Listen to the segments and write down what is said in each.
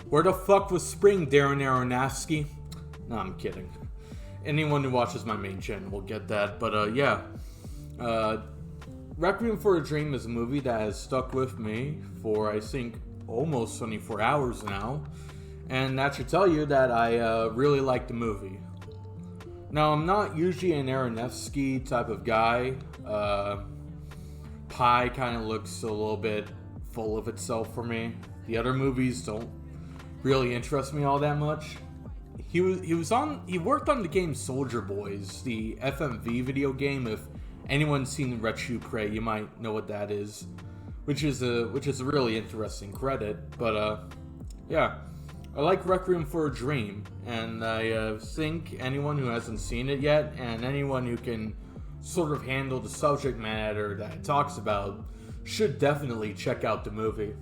Where the fuck was spring, Darren Aronofsky? No, I'm kidding. Anyone who watches my main channel will get that. But yeah. Requiem for a Dream is a movie that has stuck with me for, I think, almost 24 hours now. And that should tell you that I really like the movie. Now, I'm not usually an Aronofsky type of guy. Pie kind of looks a little bit full of itself for me. The other movies don't really interest me all that much. He worked on the game Soldier Boys, the FMV video game. If anyone's seen Requiem, you might know what that is, which is a really interesting credit. But yeah, I like Requiem for a Dream, and I think anyone who hasn't seen it yet, and anyone who can sort of handle the subject matter that it talks about, should definitely check out the movie.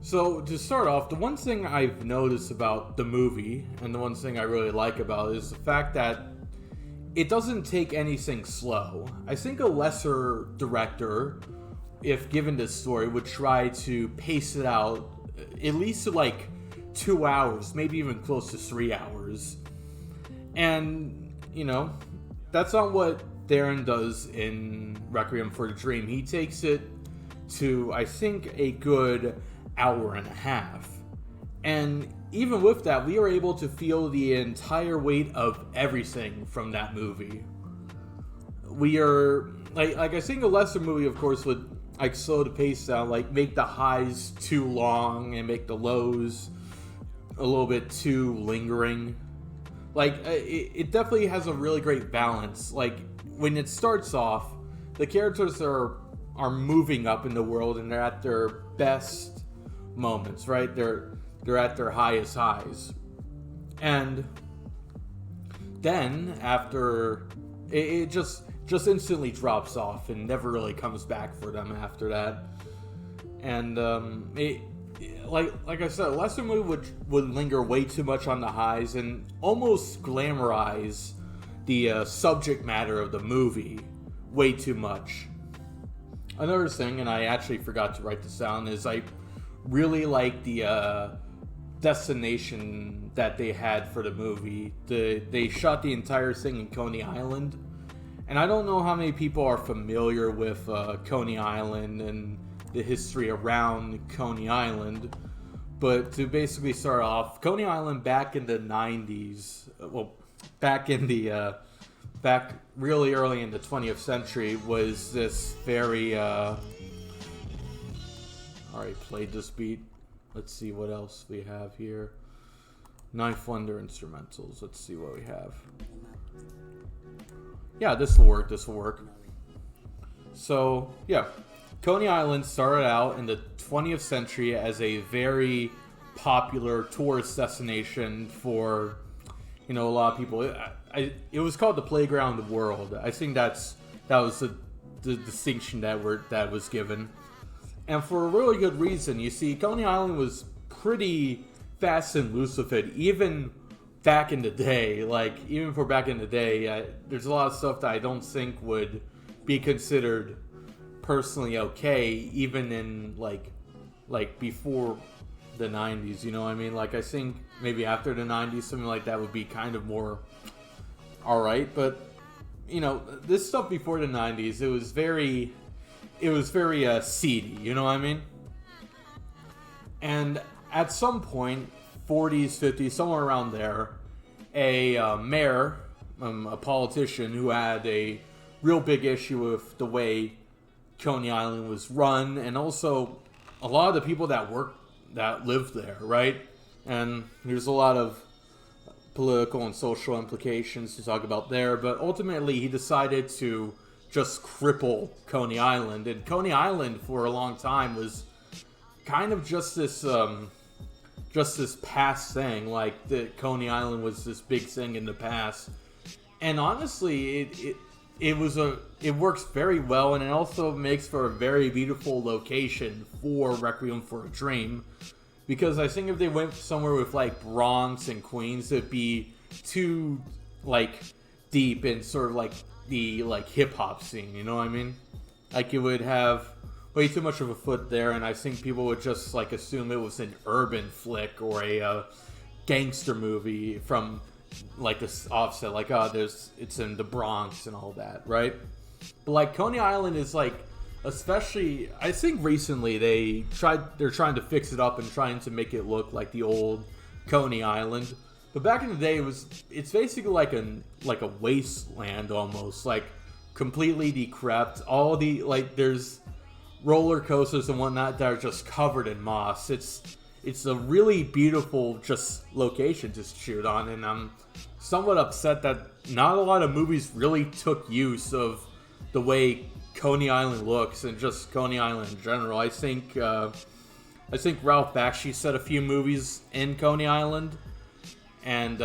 So, to start off, the one thing I've noticed about the movie, and the one thing I really like about it, is the fact that it doesn't take anything slow. I think a lesser director, if given this story, would try to pace it out at least to like 2 hours, maybe even close to 3 hours. And, you know, that's not what Darren does in Requiem for a Dream. He takes it to, I think, a good hour and a half. And even with that, we are able to feel the entire weight of everything from that movie. We are, like I think a lesser movie, of course, would like slow the pace down, like make the highs too long and make the lows a little bit too lingering. Like, it definitely has a really great balance. Like, when it starts off, the characters are moving up in the world, and they're at their best moments, right? They're at their highest highs. And then, after, it just instantly drops off and never really comes back for them after that. And, like I said, a lesser movie would linger way too much on the highs and almost glamorize the subject matter of the movie way too much. Another thing, and I actually forgot to write this down, is I really like the destination that they had for the movie. They shot the entire thing in Coney Island, and I don't know how many people are familiar with Coney Island and the history around Coney Island, but to basically start off, Coney Island back in the 90s, back really early in the 20th century, was this very, alright, played this beat. Let's see what else we have here. Ninth Wonder instrumentals. Let's see what we have. Yeah, this will work. So, yeah. Coney Island started out in the 20th century as a very popular tourist destination for, a lot of people. It was called the playground of the world. I think that was the distinction that was given. And for a really good reason. You see, Coney Island was pretty fast and loose with it, even back in the day. Like, even for back in the day, there's a lot of stuff that I don't think would be considered personally okay, even in like before the 90s, you know what I mean? Like, I think maybe after the 90s, something like that would be kind of more alright, but this stuff before the 90s, it was very seedy, you know what I mean? And at some point, 40s, 50s, somewhere around there, a mayor, a politician who had a real big issue with the way Coney Island was run, and also a lot of the people that lived there, right? And there's a lot of political and social implications to talk about there, but ultimately he decided to just cripple Coney Island. And Coney Island for a long time was kind of just this past thing, like that Coney Island was this big thing in the past. And honestly, it works very well, and it also makes for a very beautiful location for Requiem for a Dream, because I think if they went somewhere with like Bronx and Queens, it'd be too like deep in sort of like the like hip hop scene, you know what I mean? Like, it would have way too much of a foot there, and I think people would just like assume it was an urban flick or a gangster movie from like this offset, like it's in the Bronx and all that, right? But like Coney Island is like, especially I think recently they're trying to fix it up and trying to make it look like the old Coney Island. But back in the day, it's basically like a wasteland almost, like completely decrepit. All the like there's roller coasters and whatnot that are just covered in moss. It's a really beautiful just location to shoot on, and I'm somewhat upset that not a lot of movies really took use of the way Coney Island looks and just Coney Island in general. I think Ralph Bakshi set a few movies in Coney Island. And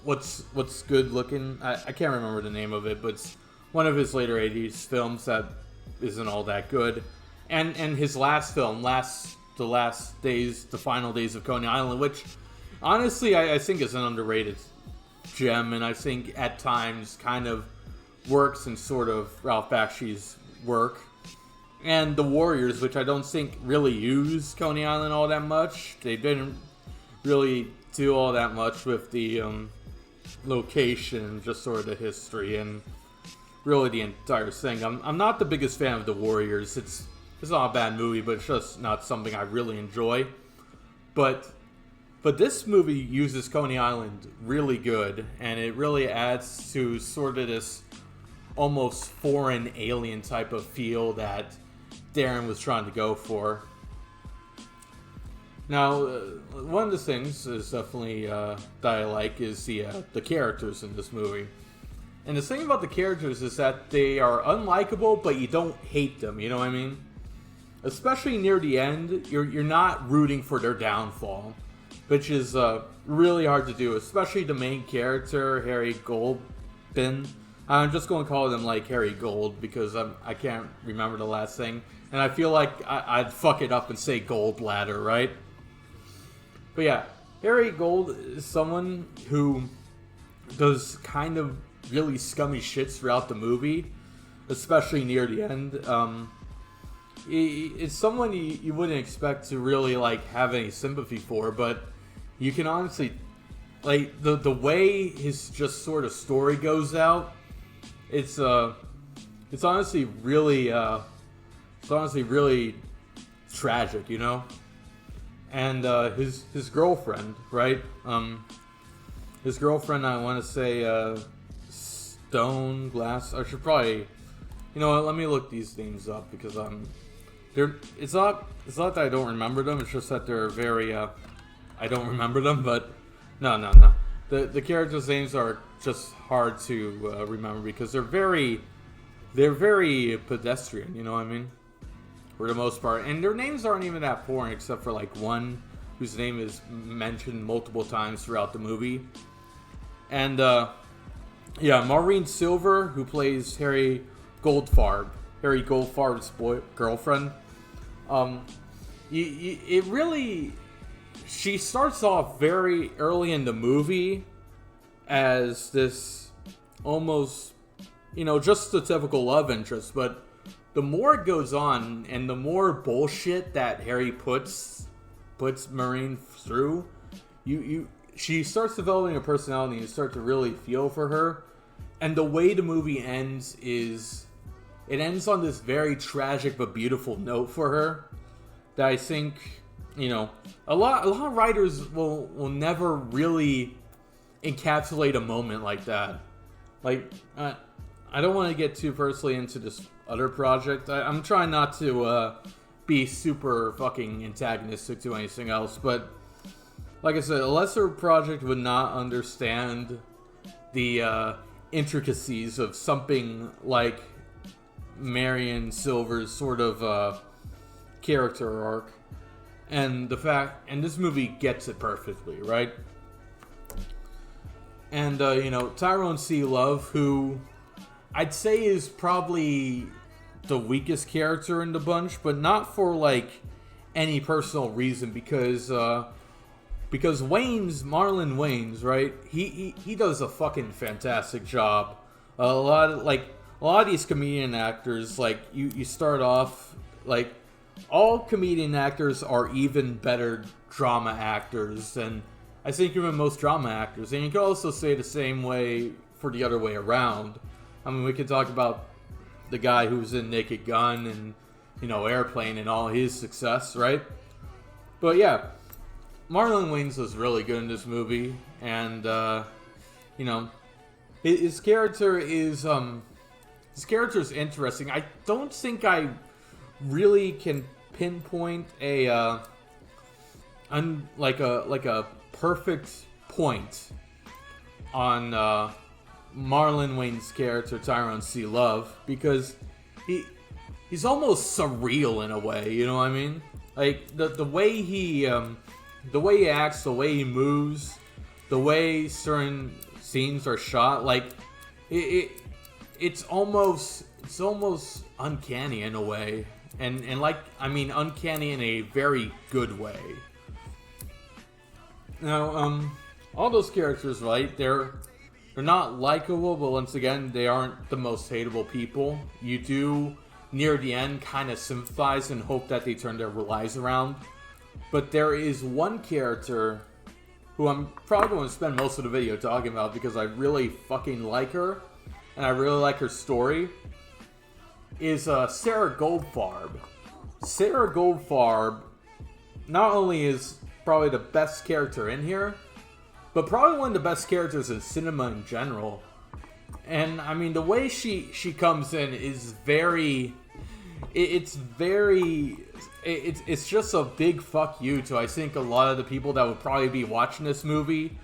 what's good looking? I can't remember the name of it, but it's one of his later '80s films that isn't all that good. And his last film, the final days of Coney Island, which honestly I think is an underrated gem, and I think at times kind of works in sort of Ralph Bakshi's work. And The Warriors, which I don't think really use Coney Island all that much. They didn't really do all that much with the location, just sort of the history, and really the entire thing. I'm not the biggest fan of The Warriors. It's not a bad movie, but it's just not something I really enjoy. But this movie uses Coney Island really good, and it really adds to sort of this almost foreign alien type of feel that Darren was trying to go for. Now, one of the things is definitely that I like is the characters in this movie. And the thing about the characters is that they are unlikable, but you don't hate them. You know what I mean? Especially near the end, you're not rooting for their downfall, which is really hard to do. Especially the main character, Harry Goldbin. I'm just going to call him like Harry Gold because I can't remember the last thing. And I feel like I'd fuck it up and say Goldbladder, right? But yeah, Harry Gold is someone who does kind of really scummy shits throughout the movie, especially near the end. It's someone you wouldn't expect to really like have any sympathy for, but you can honestly, like the way his just sort of story goes out, it's honestly really tragic, you know. And his girlfriend, right? His girlfriend, I want to say Stone Glass. I should probably, you know what? Let me look these names up because it's not that I don't remember them. It's just that they're very I don't remember them. But no. The characters' names are just hard to remember because they're very pedestrian. You know what I mean? For the most part, and their names aren't even that important except for like one whose name is mentioned multiple times throughout the movie. And Maureen Silver, who plays Harry Goldfarb's girlfriend. She starts off very early in the movie as this almost, just the typical love interest, but the more it goes on and the more bullshit that Harry puts Maureen through, she starts developing a personality and you start to really feel for her. And the way the movie ends is it ends on this very tragic but beautiful note for her that I think, a lot of writers will never really encapsulate a moment like that. Like, I don't want to get too personally into this other project. I'm trying not to be super fucking antagonistic to anything else, but like I said, a lesser project would not understand the intricacies of something like Maureen Silver's sort of character arc, and this movie gets it perfectly, right? And Tyrone C. Love, who I'd say is probably the weakest character in the bunch, but not for like any personal reason, because Marlon Wayans, right? He does a fucking fantastic job. A lot a lot of these comedian actors, like, you start off, like, all comedian actors are even better drama actors than, I think, even most drama actors. And you can also say the same way for the other way around. I mean, we could talk about the guy who was in Naked Gun and, Airplane and all his success, right? But yeah, Marlon Wayans was really good in this movie, and his character is interesting. I don't think I really can pinpoint a perfect point on Marlon Wayans' character Tyrone C. Love, because he's almost surreal in a way, you know what I mean? Like the way he acts, the way he moves, the way certain scenes are shot, like it's almost uncanny in a way, and uncanny in a very good way. Now, all those characters, right? They're not likable, but once again, they aren't the most hateable people. You do, near the end, kind of sympathize and hope that they turn their lives around. But there is one character who I'm probably going to spend most of the video talking about because I really fucking like her, and I really like her story, is Sarah Goldfarb. Sarah Goldfarb not only is probably the best character in here, but probably one of the best characters in cinema in general. And I mean, the way she comes in is it's just a big fuck you to, I think, a lot of the people that would probably be watching this movie,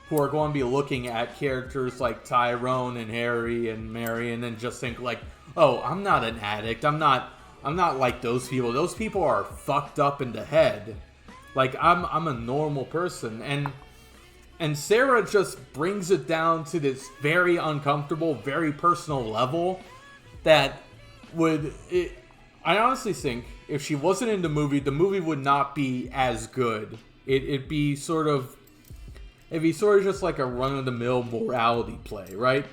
who are going to be looking at characters like Tyrone and Harry and Mary, and then just think like, oh, I'm not an addict. I'm not like those people. Those people are fucked up in the head. Like, I'm a normal person. And Sarah just brings it down to this very uncomfortable, very personal level that I honestly think if she wasn't in the movie would not be as good. It'd be sort of just like a run-of-the-mill morality play, right?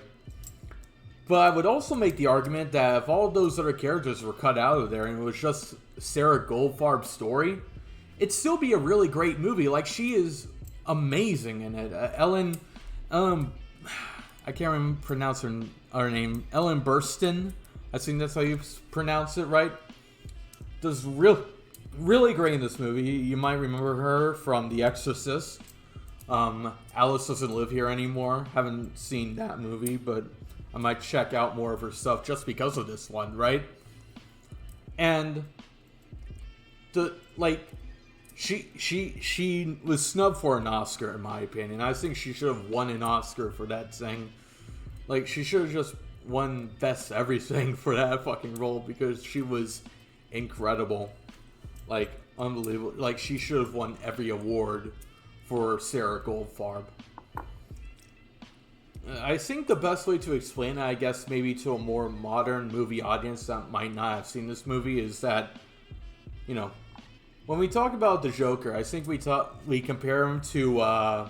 But I would also make the argument that if all those other characters were cut out of there and it was just Sarah Goldfarb's story, it'd still be a really great movie. Like, she is amazing in it. Ellen, I can't pronounce her name. Ellen Burstyn, I think that's how you pronounce it, right? Does really great in this movie. You might remember her from The Exorcist. Alice Doesn't Live Here Anymore. Haven't seen that movie, but I might check out more of her stuff just because of this one, right? And she was snubbed for an Oscar, in my opinion. I think she should have won an Oscar for that thing. Like, she should have just won Best Everything for that fucking role, because she was incredible. Like, unbelievable. Like, she should have won every award for Sarah Goldfarb. I think the best way to explain it, I guess, maybe to a more modern movie audience that might not have seen this movie, is that, when we talk about the Joker, I think we compare him to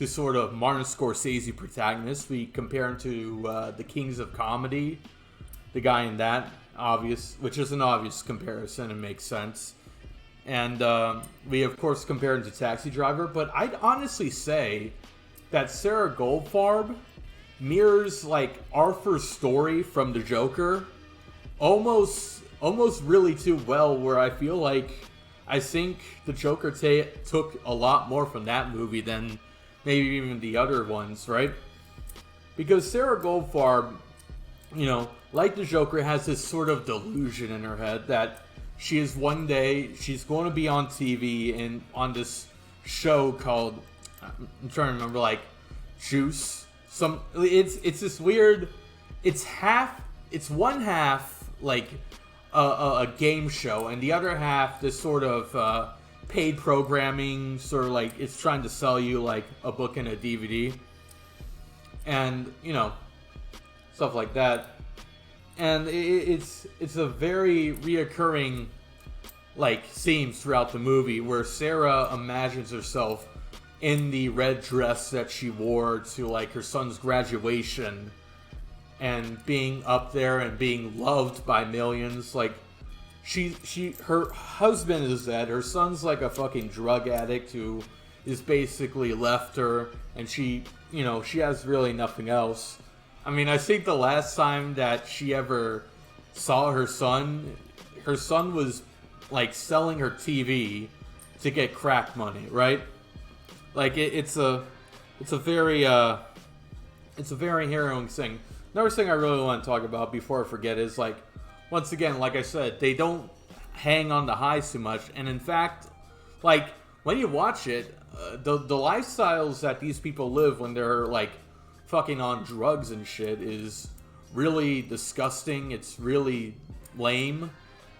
sort of Martin Scorsese protagonist. We compare him to the Kings of Comedy, the guy in that, which is an obvious comparison and makes sense. And we, of course, compare him to Taxi Driver. But I'd honestly say that Sarah Goldfarb mirrors, like, Arthur's story from the Joker almost really too well, where I feel like I think the Joker took a lot more from that movie than maybe even the other ones, right? Because Sarah Goldfarb, like the Joker, has this sort of delusion in her head that she's going to be on TV and on this show called, I'm trying to remember, like, Juice. It's this weird, it's one half like a game show, and the other half this sort of paid programming, sort of like it's trying to sell you like a book and a DVD, and stuff like that. And it's a very reoccurring like themes throughout the movie, where Sarah imagines herself in the red dress that she wore to like her son's graduation, and being up there and being loved by millions. Like, her husband is dead. Her son's like a fucking drug addict who is basically left her, and she has really nothing else. I mean, I think the last time that she ever saw her son was like selling her TV to get crack money, right? Like it's a very harrowing thing. Another thing I really want to talk about before I forget is, like, once again, like I said, they don't hang on the highs too much, and in fact, like, when you watch it, the lifestyles that these people live when they're like fucking on drugs and shit is really disgusting. It's really lame.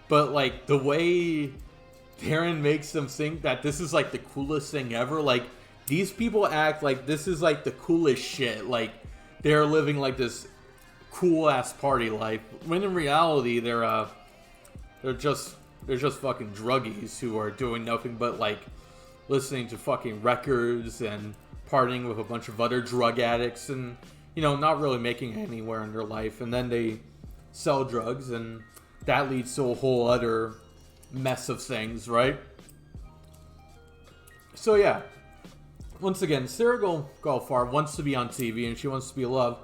But like the way Darren makes them think that this is like the coolest thing ever, like these people act like this is like the coolest shit. Like they're living like this cool ass party life, when in reality they're just fucking druggies who are doing nothing but like listening to fucking records and partying with a bunch of other drug addicts and, not really making it anywhere in their life. And then they sell drugs, and that leads to a whole other mess of things, right? So yeah, once again, Sarah Goldfarb wants to be on TV and she wants to be loved,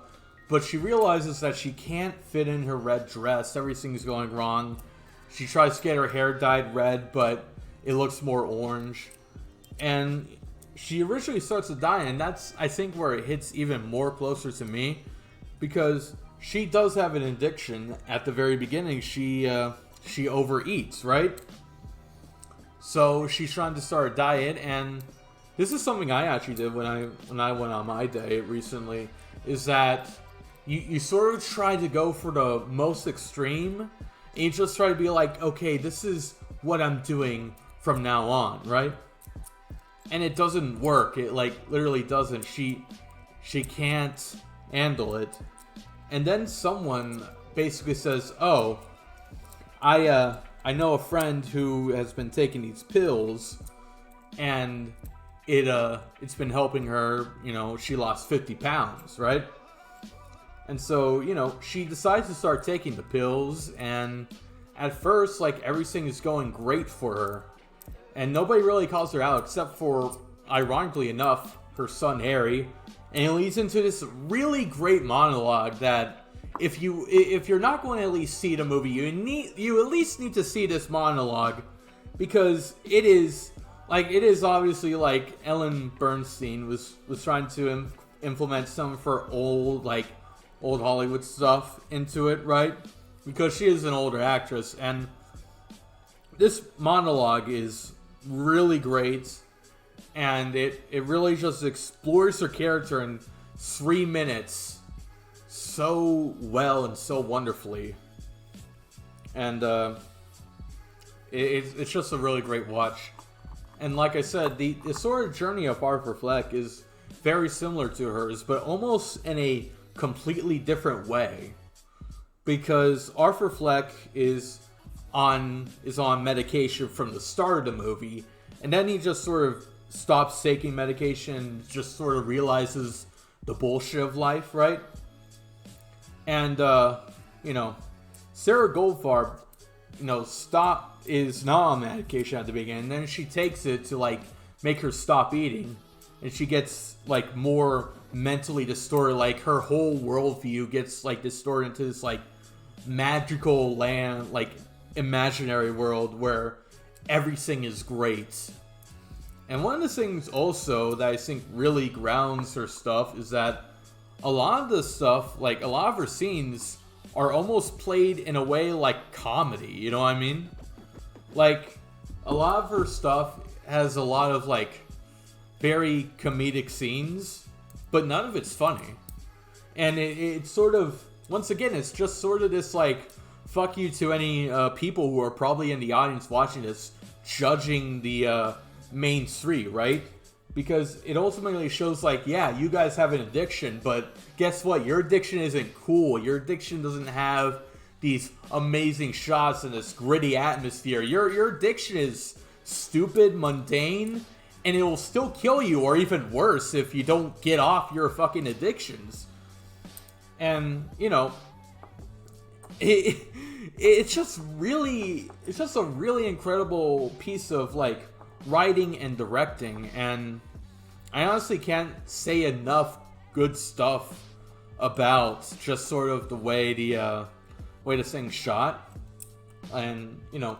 but she realizes that she can't fit in her red dress. Everything's going wrong. She tries to get her hair dyed red, but it looks more orange. And she originally starts to dye, and that's, I think, where it hits even more closer to me, because she does have an addiction. At the very beginning, she overeats, right? So she's trying to start a diet, and this is something I actually did when I went on my diet recently, is that you sort of try to go for the most extreme, and you just try to be like, okay, this is what I'm doing from now on, right? And it doesn't work. It like literally doesn't. She can't handle it. And then someone basically says, "Oh, I know a friend who has been taking these pills, and it's been helping her. She lost 50 pounds, right?" And so she decides to start taking the pills, and at first, like, everything is going great for her. And nobody really calls her out, except for, ironically enough, her son Harry. And it leads into this really great monologue that if you're not going to at least see the movie, you at least need to see this monologue, because it is obviously like Ellen Bernstein was trying to implement some of her old Hollywood stuff into it, right? Because she is an older actress, and this monologue is really great, and it really just explores her character in 3 minutes so well and so wonderfully, and it's just a really great watch. And like I said, the sort of journey of Arthur Fleck is very similar to hers, but almost in a completely different way, because Arthur Fleck is on medication from the start of the movie, and then he just sort of stops taking medication and just sort of realizes the bullshit of life, right? And Sarah Goldfarb, is not on medication at the beginning, and then she takes it to like make her stop eating, and she gets like more mentally distorted. Like her whole worldview gets like distorted into this like magical land, like imaginary world where everything is great. And one of the things also that I think really grounds her stuff is that a lot of the stuff, like a lot of her scenes, are almost played in a way like comedy, you know what I mean? Like, a lot of her stuff has a lot of like very comedic scenes, but none of it's funny. And it's sort of, once again, it's just sort of this like fuck you to any people who are probably in the audience watching this, judging the main three, right? Because it ultimately shows like, yeah, you guys have an addiction, but guess what? Your addiction isn't cool. Your addiction doesn't have these amazing shots and this gritty atmosphere. Your addiction is stupid, mundane, and it will still kill you, or even worse if you don't get off your fucking addictions. And, you know, it, it's just a really incredible piece of, like, writing and directing. And I honestly can't say enough good stuff about just sort of the way the thing's shot, and, you know,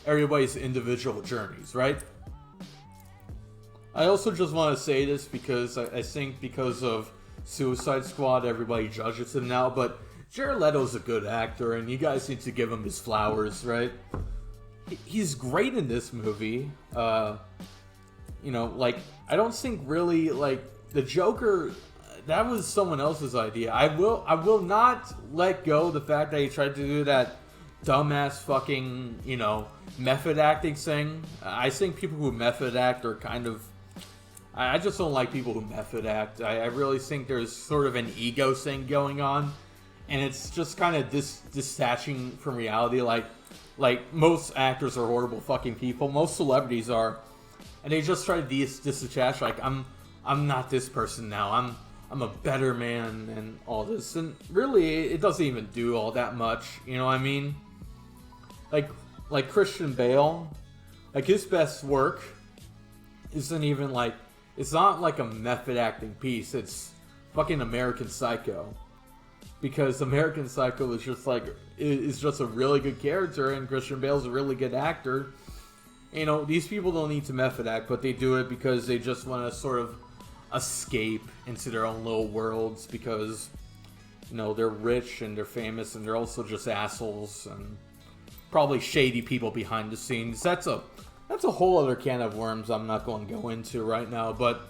everybody's individual journeys, right? I also just want to say this because I think because of Suicide Squad, everybody judges him now, but Jared Leto's a good actor, and you guys need to give him his flowers, right? He's great in this movie. You know, like, I don't think really, like, the Joker, that was someone else's idea. I will not let go of the fact that he tried to do that dumbass fucking, you know, method acting thing. I think people who method act are kind of... I just don't like people who method act. I really think there's sort of an ego thing going on, and it's just kind of detaching from reality. Like, most actors are horrible fucking people. Most celebrities are. And they just try to disattach, like, I'm not this person now. I'm a better man and all this. And really, it doesn't even do all that much. You know what I mean? Like Christian Bale, like, his best work isn't even, like, it's not like a method acting piece. It's fucking American Psycho. Because American Psycho is just, like, is just a really good character, and Christian Bale's a really good actor. You know, these people don't need to method act, but they do it because they just want to sort of escape into their own little worlds, because, you know, they're rich and they're famous, and they're also just assholes and probably shady people behind the scenes. That's a whole other can of worms I'm not going to go into right now, but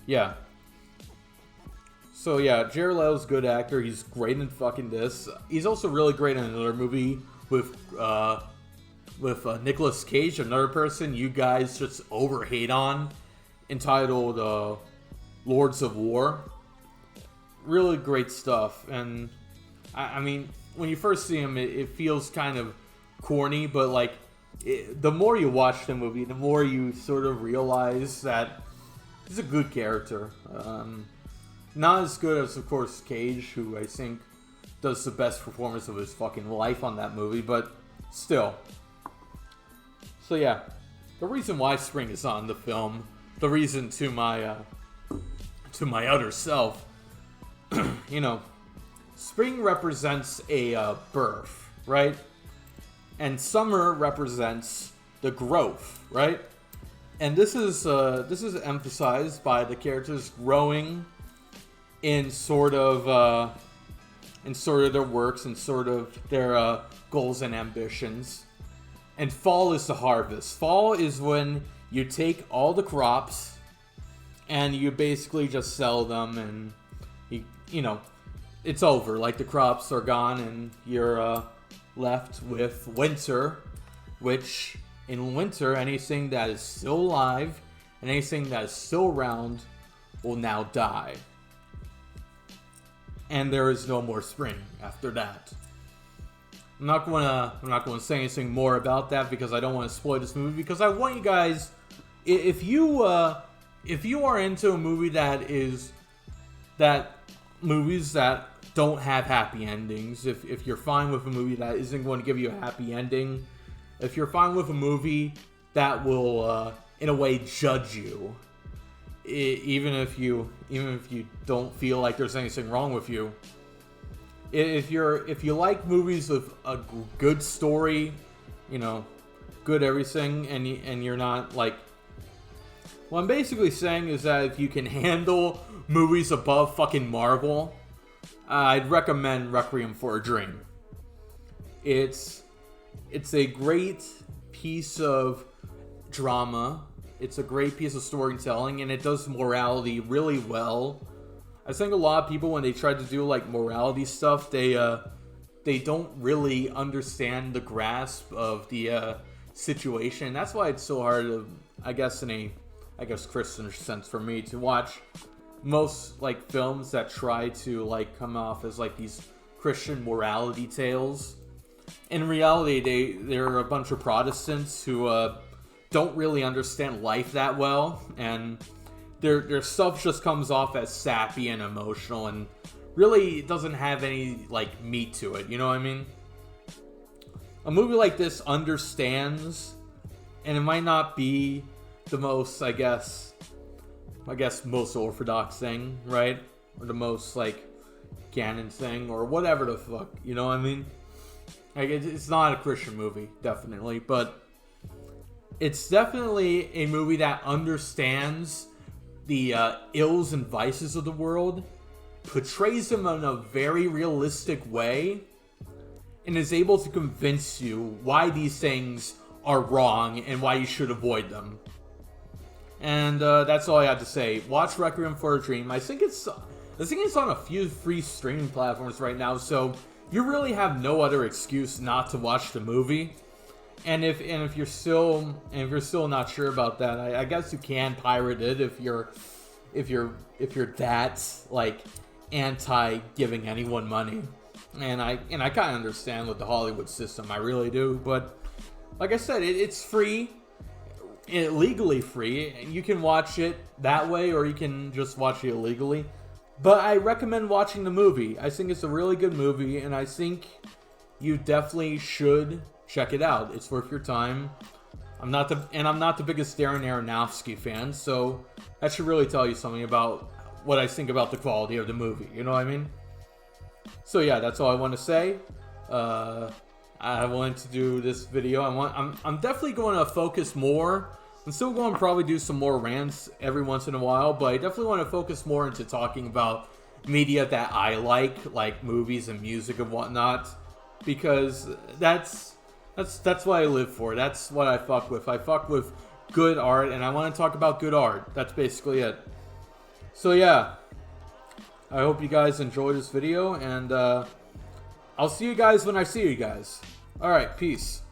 yeah. So yeah, Jared Leto's a good actor. He's great in fucking this. He's also really great in another movie with Nicolas Cage, another person you guys just overhate on, entitled Lords of War. Really great stuff. And I mean, when you first see him, it feels kind of corny, but, like, the more you watch the movie, the more you sort of realize that he's a good character. Not as good as, of course, Cage, who I think does the best performance of his fucking life on that movie, but still. So yeah, the reason why spring is on the film, the reason to my other self, you know, spring represents a birth, right? And summer represents the growth, right? And this is emphasized by the characters growing in sort of their works and sort of their goals and ambitions. And fall is the harvest. Fall is when you take all the crops and you basically just sell them, and you know, it's over. Like, the crops are gone, and you're left with winter, which in winter, anything that is still alive and anything that is still around will now die. And there is no more spring after that. I'm not gonna say anything more about that because I don't want to spoil this movie, because I want you guys, if you are into a movie movies that don't have happy endings, if you're fine with a movie that isn't going to give you a happy ending, if you're fine with a movie that will in a way judge you, even if you don't feel like there's anything wrong with you, if you like movies with a good story, you know, good everything, and you're not like, what I'm basically saying is that if you can handle movies above fucking Marvel, I'd recommend Requiem for a Dream. It's a great piece of drama. It's a great piece of storytelling, and it does morality really well. I think a lot of people, when they try to do, like, morality stuff, they don't really understand the grasp of the situation. That's why it's so hard to, I guess Christian sense for me, to watch most, like, films that try to, like, come off as, like, these Christian morality tales. In reality, they're a bunch of Protestants who don't really understand life that well, and their stuff just comes off as sappy and emotional, and really doesn't have any, like, meat to it, you know what I mean? A movie like this understands, and it might not be the most, I guess most orthodox thing, right? Or the most, like, canon thing, or whatever the fuck, you know what I mean? Like, it's not a Christian movie, definitely, but it's definitely a movie that understands the ills and vices of the world, portrays them in a very realistic way, and is able to convince you why these things are wrong and why you should avoid them. And that's all I have to say. Watch Requiem for a Dream. I think it's on a few free streaming platforms right now, so you really have no other excuse not to watch the movie. And if you're still not sure about that, I guess you can pirate it if you're that, like, anti giving anyone money. And I kind of understand with the Hollywood system, I really do. But like I said, it's free, legally free. You can watch it that way, or you can just watch it illegally. But I recommend watching the movie. I think it's a really good movie, and I think you definitely should check it out. It's worth your time. I'm not the biggest Darren Aronofsky fan, so that should really tell you something about what I think about the quality of the movie. You know what I mean? So yeah, that's all I want to say. I wanted to do this video. I'm definitely going to focus more. I'm still going to probably do some more rants every once in a while, but I definitely want to focus more into talking about media that I like movies and music and whatnot, because that's what I live for. That's what I fuck with. I fuck with good art, and I want to talk about good art. That's basically it. So yeah, I hope you guys enjoyed this video, and I'll see you guys when I see you guys. Alright, peace.